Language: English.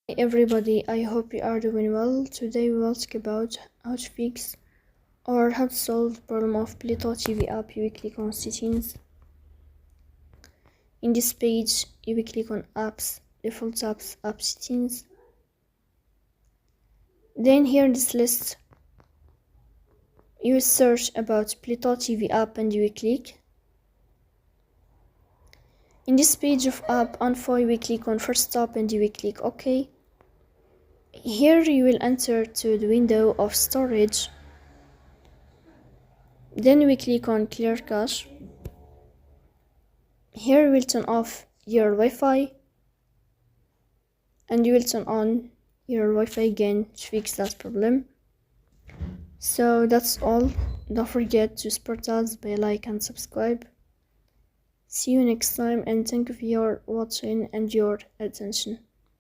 Hey everybody, I hope you are doing well. Today we will talk about how to fix or how to solve the problem of Pluto TV app. You will click on settings. In this page, you will click on apps, default apps, app settings. Then here in this list, you will search about Pluto TV app and you will click. In this page of app info, you will click on Forcestop and you will click OK. Here you will enter to the window of storage. Then we click on clear cache. Here you will turn off your Wi-Fi and you will turn on your Wi-Fi again to fix that problem. So that's all. Don't forget to support us by like and subscribe. See you next time and thank you for your watching and your attention.